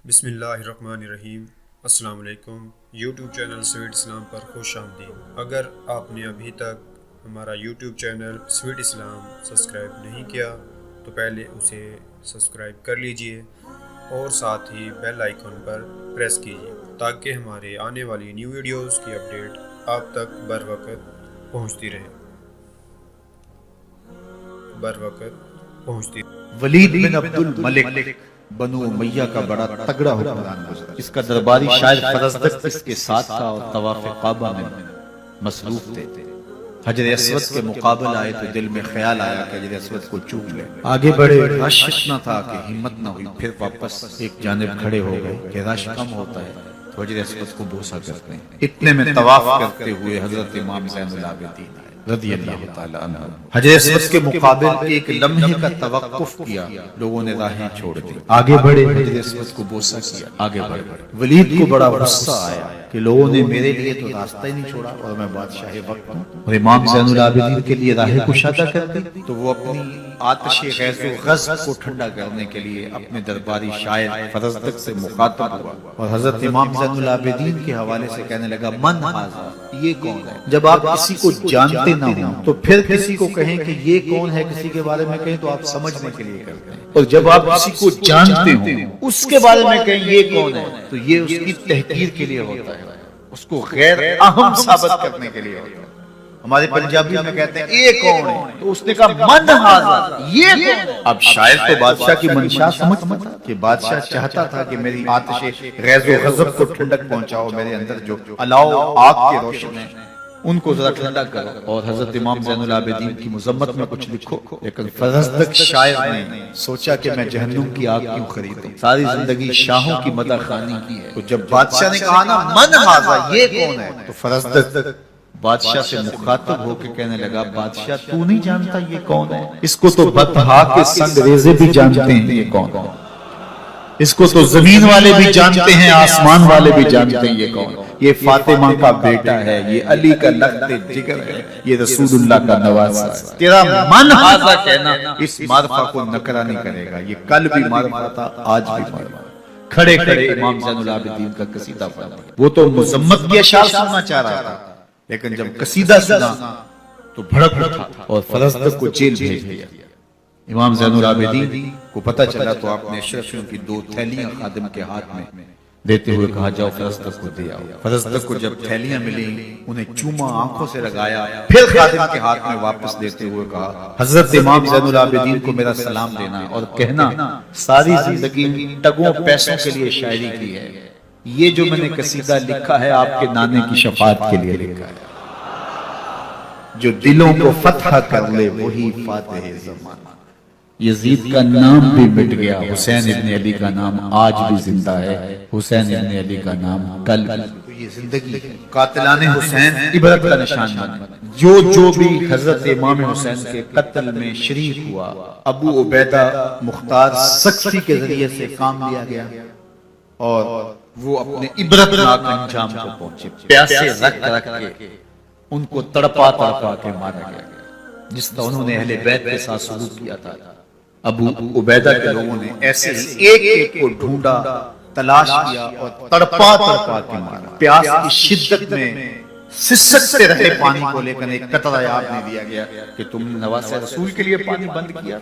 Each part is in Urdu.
بسم اللہ الرحمن الرحیم۔ السلام علیکم۔ یوٹیوب چینل سویٹ اسلام پر خوش آمدید۔ اگر آپ نے ابھی تک ہمارا یوٹیوب چینل سویٹ اسلام سبسکرائب نہیں کیا تو پہلے اسے سبسکرائب کر لیجئے اور ساتھ ہی بیل آئیکن پر پریس کیجئے تاکہ ہمارے آنے والی نیو ویڈیوز کی اپڈیٹ آپ تک بر وقت پہنچتی رہے۔ ولید بن عبد الملک بنو امیہ کا بڑا تگڑا حکمران گزرا۔ اس کا درباری شاعر فرزدق اس کے ساتھ تھا اور طواف کعبہ میں مصروف تھے۔ حجر اسود کے مقابل آئے تو دل میں خیال آیا کہ حجر اسود کو چوم لے۔ آگے بڑھے، رش اتنا تھا کہ ہمت نہ ہوئی، پھر واپس ایک جانب کھڑے ہو گئے کہ رش کم ہوتا ہے تو حجر اسود کو بوسہ کرتے ہیں۔ اتنے میں طواف کرتے ہوئے حضرت امام زین العابدین رضی اللہ تعالی عنہ حجر اسود کے مقابل ایک لمحے کا توقف کیا، لوگوں نے راہیں چھوڑ دی، آگے بڑھے، حجر اسود کو بوسہ کیا، آگے بڑھے۔ ولید کو بڑا غصہ آیا کہ لوگوں نے میرے لیے تو راستہ ہی نہیں چھوڑا اور میں بادشاہ وقت ہوں اور امام زین العابدین کے لیے راہ کشادہ کر دی، تو وہ اپنی آتش غیظ و غضب کو ٹھنڈا کرنے کے لیے اپنے درباری شاعر فرزدق سے مخاطب ہوا اور حضرت امام زین العابدین کے حوالے سے کہنے لگا، من ھذا، یہ کون ہے؟ جب آپ کسی کو جانتے نہ ہوں تو پھر کسی کو کہیں کہ یہ کون ہے، کسی کے بارے میں کہیں تو آپ سمجھنے کے لیے کرتے ہیں، اور جب آپ کسی کو جانتے ہوں اس کے بارے میں کہیں یہ کون ہے تو یہ اس کی تحقیر کے لیے ہوتا ہے، اس کو غیر اہم ثابت کرنے کے لیے ہوتا ہے۔ ہمارے پنجابی میں کہتے ہیں یہ کون ہے، تو اس نے کہا من ھذا، یہ کون ہے؟ اب شاعر تو بادشاہ کی منشا سمجھتا تھا کہ بادشاہ چاہتا تھا کہ میری آتش غیظ و غضب کو ٹھنڈک پہنچاؤ، میرے اندر جو الاؤ آگ کے روشن ہے ان کو ذرا ٹھنڈا کرو اور حضرت امام زین العابدین کی مذمت میں کچھ لکھو۔ لیکن فرزدق شاعر نے سوچا کہ میں جہنم کی آگ کیوں خریدوں، ساری زندگی شاہوں کی مدح خوانی کی ہے، تو جب بادشاہ نے کہا نا من ھذا، یہ کون ہے، تو فرزدق بادشاہ سے مخاطب ہو کے کہنے لگا، بادشاہ تو نہیں جانتا یہ کون ہے؟ اس کو تو بطحا کے سنگ ریزے بھی جانتے ہیں یہ کون ہے، اس کو تو زمین والے بھی جانتے ہیں، آسمان والے بھی جانتے ہیں یہ کون ہے، یہ فاطمہ کا بیٹا ہے، یہ علی کا لخت جگر ہے، یہ رسول اللہ کا نواسہ ہے۔ تیرا من ھذا کہنا اس معرفہ کو نکرہ نہیں کرے گا، یہ کل بھی معرفہ تھا، آج بھی معرفہ۔ کھڑے کھڑے امام زین العابدین کا قصیدہ پڑھا، وہ تو مذمت کی اشعار سننا چاہ رہا تھا، لیکن جب قصیدہ سنا تو بھڑک اٹھا اور فرزدق کو جیل بھیج دیا۔ امام زین العابدین کو پتہ چلا تو آپ نے اشرفیوں کی 2 تھیلیاں خادم کے ہاتھ میں دیتے ہوئے کہا، جاؤ فرزدق کو دے آؤ۔ فرزدق کو جب تھیلیاں ملی انہیں چوما، آنکھوں سے لگایا، پھر خادم کے ہاتھ میں واپس دیتے ہوئے کہا، حضرت امام زین العابدین کو میرا سلام دینا اور کہنا ساری زندگی ٹگوں پیسوں کے لیے شاعری کی ہے، یہ جو میں نے قصیدہ لکھا ہے آپ کے نانے کی شفاعت کے لیے لکھا ہے، جو دلوں کو فتح کر لے وہی فاتح زمانہ۔ یزید کا نام بھی مٹ گیا، حسین ابن علی کا نام آج بھی زندہ ہے، حسین ابن علی کا نام کل بھی۔ یہ زندگی قاتلان حسین عبرت کا نشان بنے، جو بھی حضرت امام حسین کے قتل میں شریک ہوا، ابو عبیدہ مختار سقفی کے ذریعے سے کام لیا گیا اور وہ اپنے عبرتناک انجام کو پہنچے، پیاسے رکھ رکھ کے ان کو تڑپا تڑپا کے مارا گیا، جس طرح انہوں نے اہل بیت کے ساتھ سلوک کیا تھا۔ ابو عبیدہ کے لوگوں نے ایسے ایک ایک کو ڈھونڈا، تلاش کیا اور تڑپا تڑپا کے مارا، پیاس کی شدت میں سسکتے رہے پانی کو، لیکن ایک قطرہ آپ نے دیا گیا کہ تم نے نواسہ رسول کے لیے پانی بند کیا،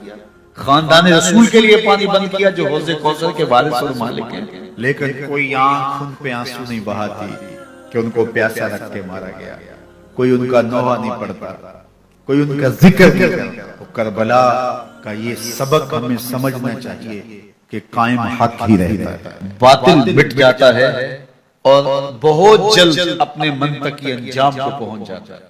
خاندان رسول کے لیے پانی بند کیا جو حوض کوثر کے وارث اور مالک ہیں، لیکن کوئی آنکھ ان پہ آنسو نہیں بہاتی کہ ان کو پیاسا رکھ کے مارا گیا، کوئی ان کا نوحہ نہیں پڑھتا، کوئی ان کا ذکر نہیں کرتا۔ کربلا کا یہ سبق ہمیں سمجھنا چاہیے کہ قائم حق ہی رہتا ہے، باطل مٹ جاتا ہے اور بہت جلد اپنے منطقی انجام کو پہنچ جاتا ہے۔